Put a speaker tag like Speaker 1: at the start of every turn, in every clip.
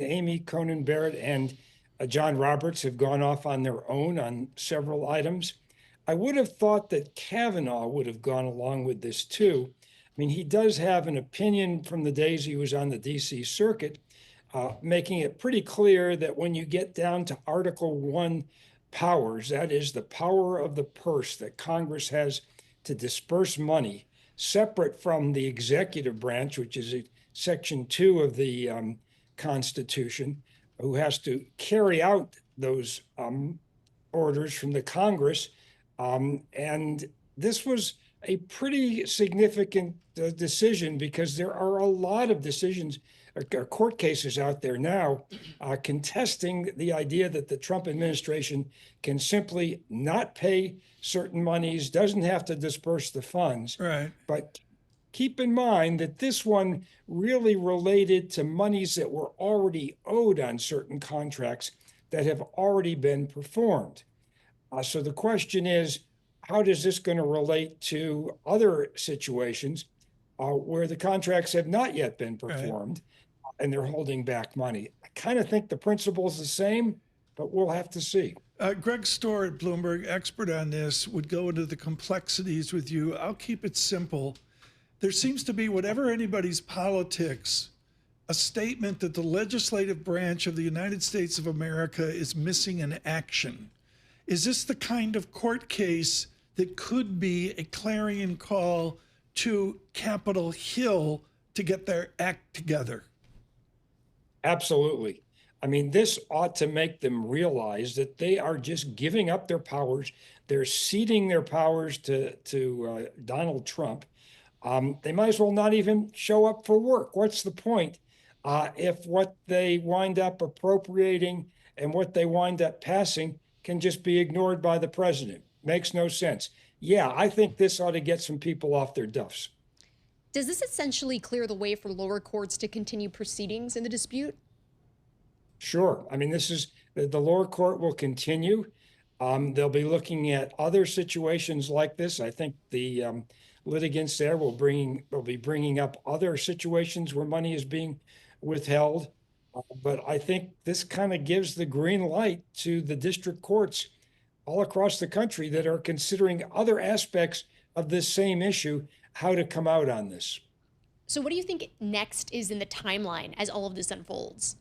Speaker 1: Amy Coney Barrett and John Roberts have gone off on their own on several items. I would have thought that Kavanaugh would have gone along with this too. I mean, he does have an opinion from the days he was on the DC circuit, making it pretty clear that when you get down to Article 1 powers, that is the power of the purse that Congress has to disperse money, separate from the executive branch, which is Section 2 of the Constitution, who has to carry out those orders from the Congress. And this was a pretty significant decision because there are a lot of decisions, court cases out there now contesting the idea that the Trump administration can simply not pay certain monies, doesn't have to disperse the funds.
Speaker 2: Right.
Speaker 1: But keep in mind that this one really related to monies that were already owed on certain contracts that have already been performed. So the question is, how does this going to relate to other situations where the contracts have not yet been performed and they're holding back money? I kind of think the principle is the same, but we'll have to see.
Speaker 2: Greg Storr at Bloomberg, expert on this, would go into the complexities with you. I'll keep it simple. There seems to be, whatever anybody's politics, a statement that the legislative branch of the United States of America is missing in action. Is this the kind of court case that could be a clarion call to Capitol Hill to get their act together?
Speaker 1: Absolutely. I mean, this ought to make them realize that they are just giving up their powers. They're ceding their powers to Donald Trump. They might as well not even show up for work. What's the point if what they wind up appropriating and what they wind up passing can just be ignored by the president? Makes no sense. Yeah, I think this ought to get some people off their duffs.
Speaker 3: Does this essentially clear the way for lower courts to continue proceedings in the dispute?
Speaker 1: Sure. I mean, this is the lower court will continue. They'll be looking at other situations like this. I think the litigants there will be bringing up other situations where money is being withheld. But I think this kind of gives the green light to the district courts all across the country that are considering other aspects of this same issue, how to come out on this.
Speaker 3: So what do you think next is in the timeline as all of this unfolds?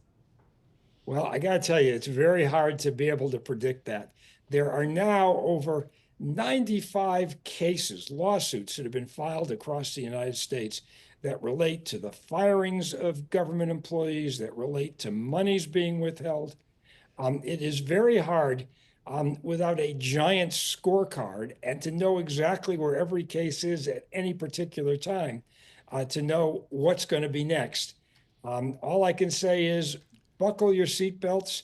Speaker 1: Well, I got to tell you, it's very hard to be able to predict that. There are now over 95 cases, lawsuits that have been filed across the United States that relate to the firings of government employees, that relate to monies being withheld. It is very hard without a giant scorecard and to know exactly where every case is at any particular time to know what's going to be next. All I can say is buckle your seatbelts.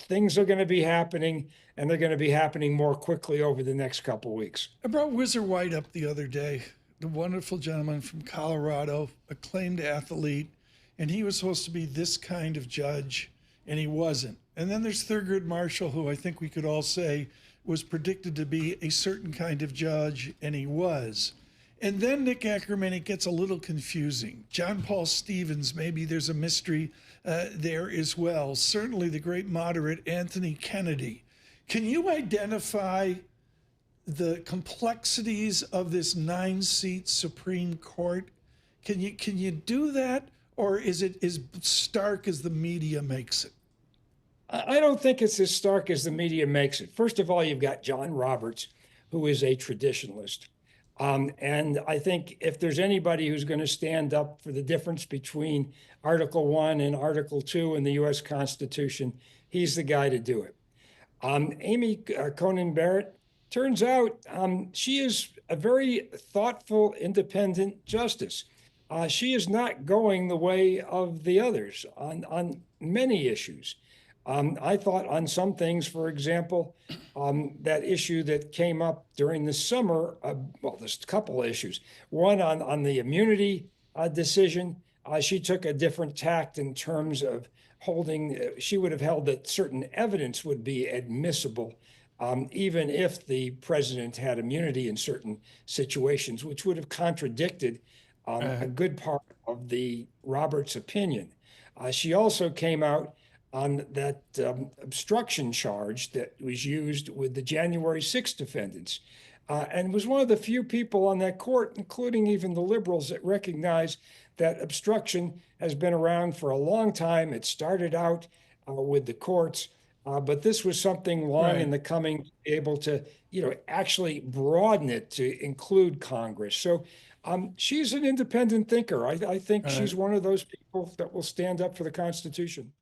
Speaker 1: Things are going to be happening, and they're going to be happening more quickly over the next couple of weeks.
Speaker 2: I brought Whizzer White up the other day, the wonderful gentleman from Colorado, acclaimed athlete, and he was supposed to be this kind of judge, and he wasn't. And then there's Thurgood Marshall, who I think we could all say was predicted to be a certain kind of judge, and he was. And then Nick Ackerman, it gets a little confusing. John Paul Stevens, maybe there's a mystery there as well. Certainly the great moderate Anthony Kennedy. Can you identify the complexities of this 9-seat Supreme Court? Can you do that, or is it as stark as the media makes it?
Speaker 1: I don't think it's as stark as the media makes it. First of all, you've got John Roberts, who is a traditionalist. And I think if there's anybody who's going to stand up for the difference between Article 1 and Article 2 in the U.S. Constitution, he's the guy to do it. Amy Coney Barrett, turns out she is a very thoughtful, independent justice. She is not going the way of the others on many issues. I thought on some things, for example, that issue that came up during the summer, well, there's a couple of issues. One on the immunity decision, she took a different tact in terms of holding, she would have held that certain evidence would be admissible, even if the president had immunity in certain situations, which would have contradicted a good part of the Roberts opinion. She also came out on that obstruction charge that was used with the January 6th defendants, and was one of the few people on that court, including even the liberals, that recognize that obstruction has been around for a long time. It started out with the courts, but this was something long in
Speaker 2: Right.
Speaker 1: the coming, to be able to, actually broaden it to include Congress. So she's an independent thinker. I think
Speaker 2: Right.
Speaker 1: she's one of those people that will stand up for the Constitution.